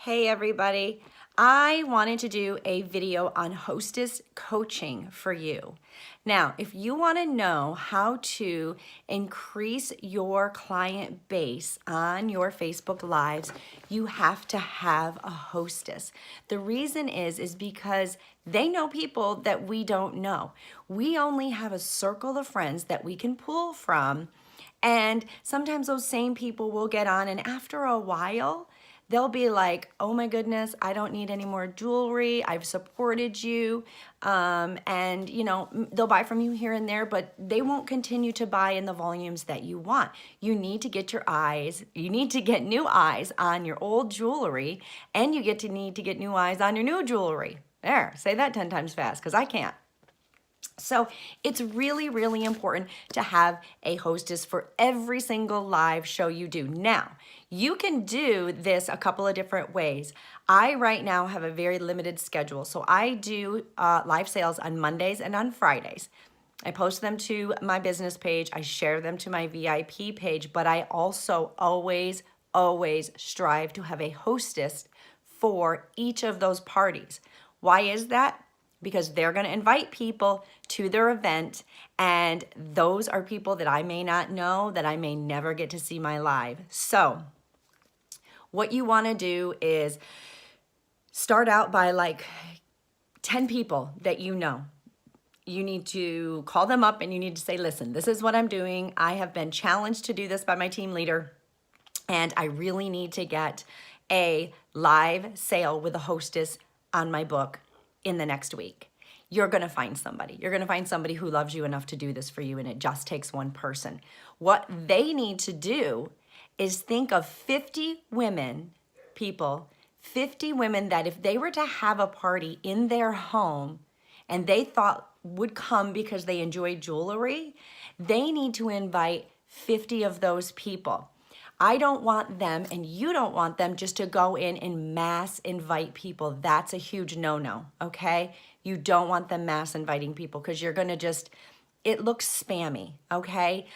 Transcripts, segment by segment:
Hey everybody, I wanted to do a video on Hostess coaching for you. Now, if you want to know how to increase your client base on your Facebook Lives, you have to have a hostess. The reason is because they know people that we don't know. We only have a circle of friends that we can pull from, and sometimes those same people will get on, and after a while, they'll be like, oh my goodness, I don't need any more jewelry. I've supported you. And they'll buy from you here and there, but they won't continue to buy in the volumes that you want. You need to get you need to get new eyes on your old jewelry, and you need to get new eyes on your new jewelry. There, say that 10 times fast, because I can't. So it's really, really important to have a hostess for every single live show you do. Now, you can do this a couple of different ways. I right now have a very limited schedule. So I do live sales on Mondays and on Fridays. I post them to my business page. I share them to my VIP page, but I also always strive to have a hostess for each of those parties. Why is that? Because they're going to invite people to their event, and those are people that I may not know, that I may never get to see my live. So what you want to do is start out by like 10 people that you know. You need to call them up and you need to say, listen, this is what I'm doing. I have been challenged to do this by my team leader, and I really need to get a live sale with a hostess on my book in the next week. You're going to find somebody. You're going to find somebody who loves you enough to do this for you, and it just takes one person. What they need to do is think of 50 women that if they were to have a party in their home and they thought would come because they enjoy jewelry, they need to invite 50 of those people. I don't want them, and you don't want them, just to go in and mass invite people. That's a huge no-no, okay? You don't want them mass inviting people because you're going to it looks spammy, okay?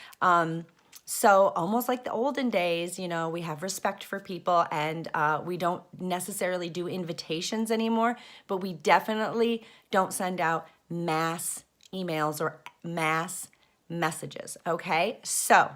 So almost like the olden days, we have respect for people, and we don't necessarily do invitations anymore, but we definitely don't send out mass emails or mass messages, okay? So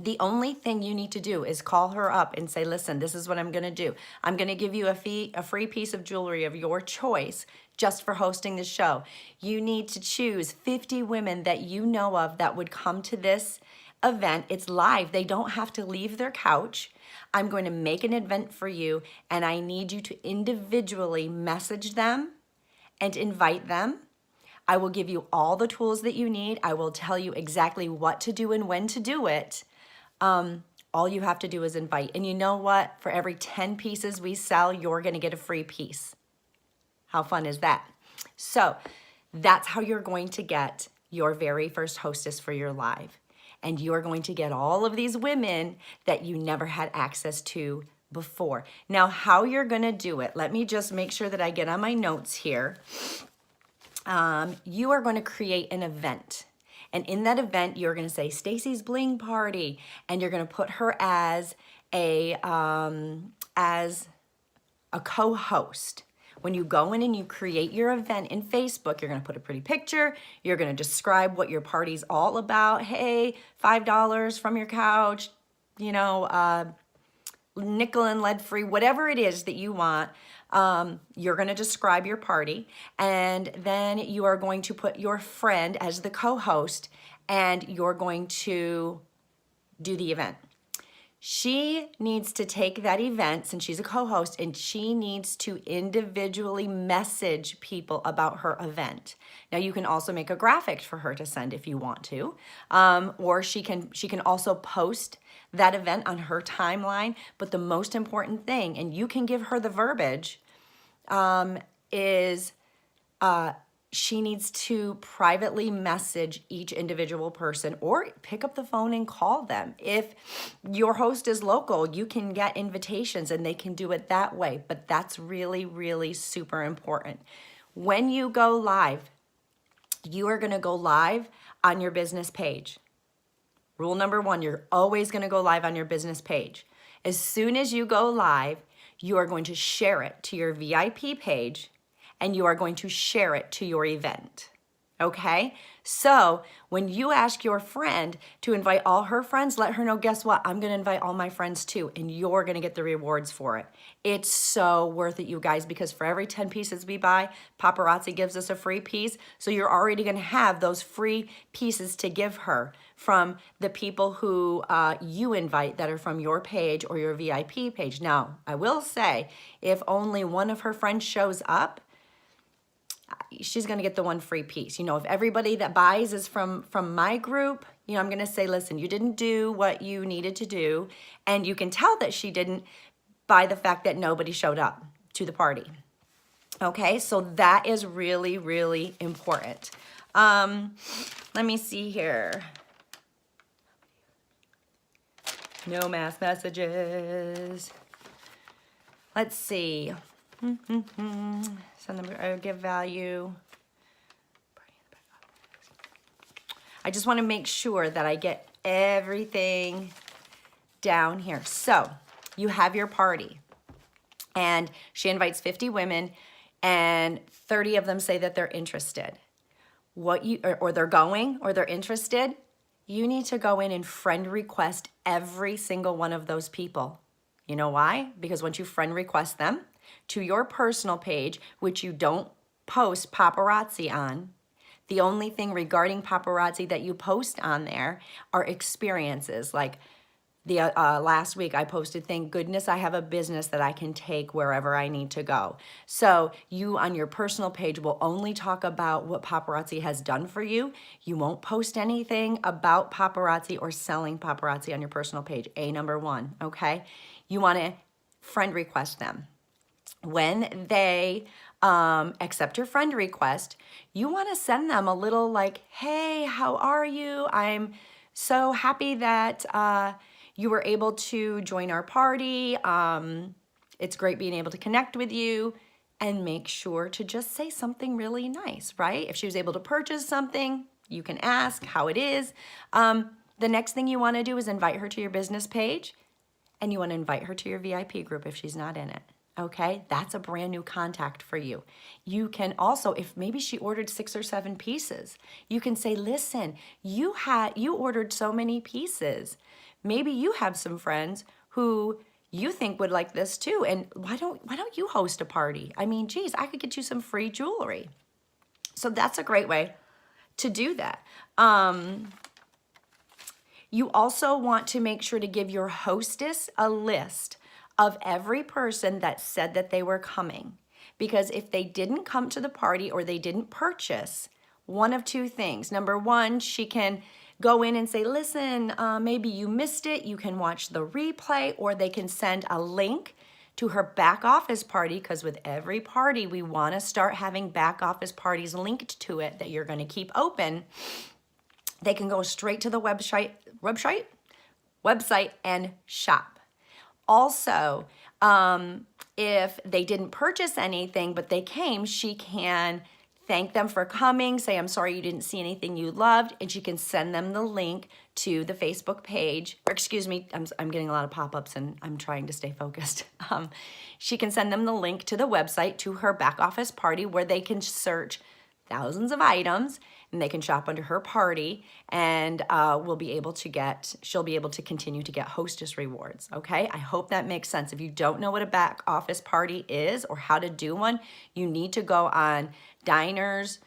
the only thing you need to do is call her up and say, listen, this is what I'm going to do. I'm going to give you a free piece of jewelry of your choice just for hosting the show. You need to choose 50 women that you know of that would come to this event. It's live. They don't have to leave their couch. I'm going to make an event for you, and I need you to individually message them and invite them. I will give you all the tools that you need. I will tell you exactly what to do and when to do it. All you have to do is invite. And you know what? For every 10 pieces we sell, you're going to get a free piece. How fun is that? So that's how you're going to get your very first hostess for your live. And you're going to get all of these women that you never had access to before. Now, how you're going to do it, let me just make sure that I get on my notes here. You are going to create an event. And in that event, you're going to say Stacy's Bling Party, and you're going to put her as a co-host. When you go in and you create your event in Facebook, you're going to put a pretty picture. You're going to describe what your party's all about. Hey, $5 from your couch, nickel and lead free, whatever it is that you want. You're going to describe your party, and then you are going to put your friend as the co-host, and you're going to do the event. She needs to take that event, since she's a co-host, and she needs to individually message people about her event. Now, you can also make a graphic for her to send if you want to, or she can also post that event on her timeline. But the most important thing, and you can give her the verbiage, is she needs to privately message each individual person, or pick up the phone and call them. If your host is local, you can get invitations and they can do it that way. But that's really, really super important. When you go live, you are going to go live on your business page. Rule number one, you're always going to go live on your business page. As soon as you go live, you are going to share it to your VIP page and you are going to share it to your event. Okay? So when you ask your friend to invite all her friends, let her know, guess what? I'm going to invite all my friends too, and you're going to get the rewards for it. It's so worth it, you guys, because for every 10 pieces we buy, Paparazzi gives us a free piece. So you're already going to have those free pieces to give her from the people who you invite that are from your page or your VIP page. Now, I will say, if only one of her friends shows up, she's going to get the one free piece. You know, if everybody that buys is from my group, you know, I'm going to say, listen, you didn't do what you needed to do. And you can tell that she didn't by the fact that nobody showed up to the party. Okay, so that is really, really important. Let me see here. No mass messages. Let's see. Send them, give value. I just want to make sure that I get everything down here. So you have your party and she invites 50 women and 30 of them say that they're interested. Or they're going or they're interested. You need to go in and friend request every single one of those people. You know why? Because once you friend request them to your personal page, which you don't post paparazzi on, the only thing regarding paparazzi that you post on there are experiences. Like the last week I posted, thank goodness I have a business that I can take wherever I need to go. So you on your personal page will only talk about what paparazzi has done for you. You won't post anything about paparazzi or selling paparazzi on your personal page. Number one, okay? You want to friend request them. When they accept your friend request, you want to send them a little like, hey, how are you? I'm so happy that you were able to join our party. It's great being able to connect with you, and make sure to just say something really nice, right? If she was able to purchase something, you can ask how it is. The next thing you want to do is invite her to your business page, and you want to invite her to your VIP group if she's not in it. Okay, that's a brand new contact for you. You can also, if maybe she ordered 6 or 7 pieces, you can say, listen, you ordered so many pieces. Maybe you have some friends who you think would like this too. And why don't you host a party? I mean, geez, I could get you some free jewelry. So that's a great way to do that. You also want to make sure to give your hostess a list of every person that said that they were coming. Because if they didn't come to the party or they didn't purchase, one of two things. Number one, she can go in and say, listen, maybe you missed it. You can watch the replay, or they can send a link to her back office party, because with every party, we want to start having back office parties linked to it that you're going to keep open. They can go straight to the website and shop. Also, if they didn't purchase anything, but they came, she can thank them for coming, say, I'm sorry you didn't see anything you loved, and she can send them the link to the Facebook page, or excuse me, I'm getting a lot of pop-ups and I'm trying to stay focused. She can send them the link to the website, to her back office party, where they can search thousands of items and they can shop under her party, and she'll be able to continue to get hostess rewards, okay? I hope that makes sense. If you don't know what a back office party is or how to do one, you need to go on Diners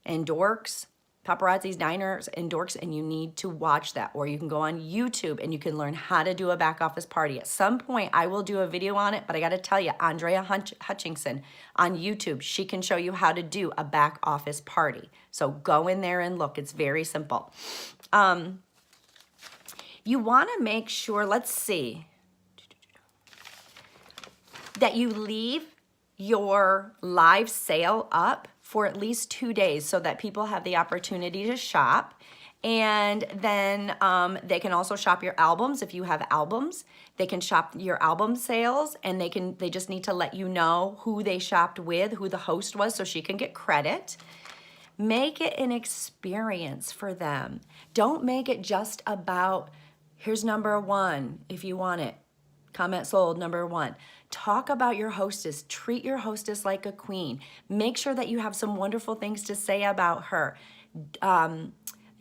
and Dorks, Paparazzi's Diners and Dorks, and you need to watch that. Or you can go on YouTube and you can learn how to do a back office party. At some point, I will do a video on it, but I got to tell you, Andrea Hutchinson on YouTube, she can show you how to do a back office party. So go in there and look. It's very simple. You want to make sure, let's see, that you leave your live sale up for at least 2 days so that people have the opportunity to shop. And then they can also shop your albums. If you have albums, they can shop your album sales, and they just need to let you know who they shopped with, who the host was, so she can get credit. Make it an experience for them. Don't make it just about, here's number one if you want it. Comment sold, number one. Talk about your hostess. Treat your hostess like a queen. Make sure that you have some wonderful things to say about her.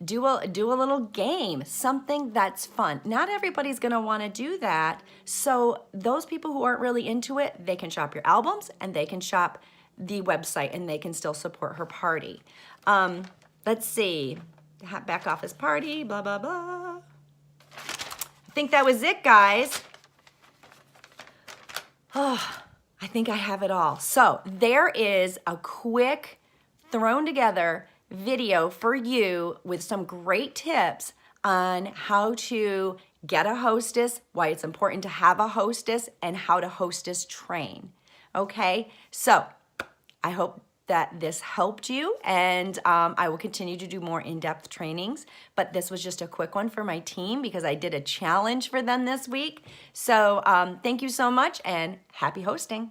Do a little game, something that's fun. Not everybody's gonna wanna do that. So those people who aren't really into it, they can shop your albums and they can shop the website and they can still support her party. Let's see, back office party, blah, blah, blah. I think that was it, guys. Oh, I think I have it all. So there is a quick thrown together video for you with some great tips on how to get a hostess, why it's important to have a hostess, and how to hostess train. Okay, so I hope that this helped you, and I will continue to do more in-depth trainings, but this was just a quick one for my team because I did a challenge for them this week. So thank you so much and happy hosting.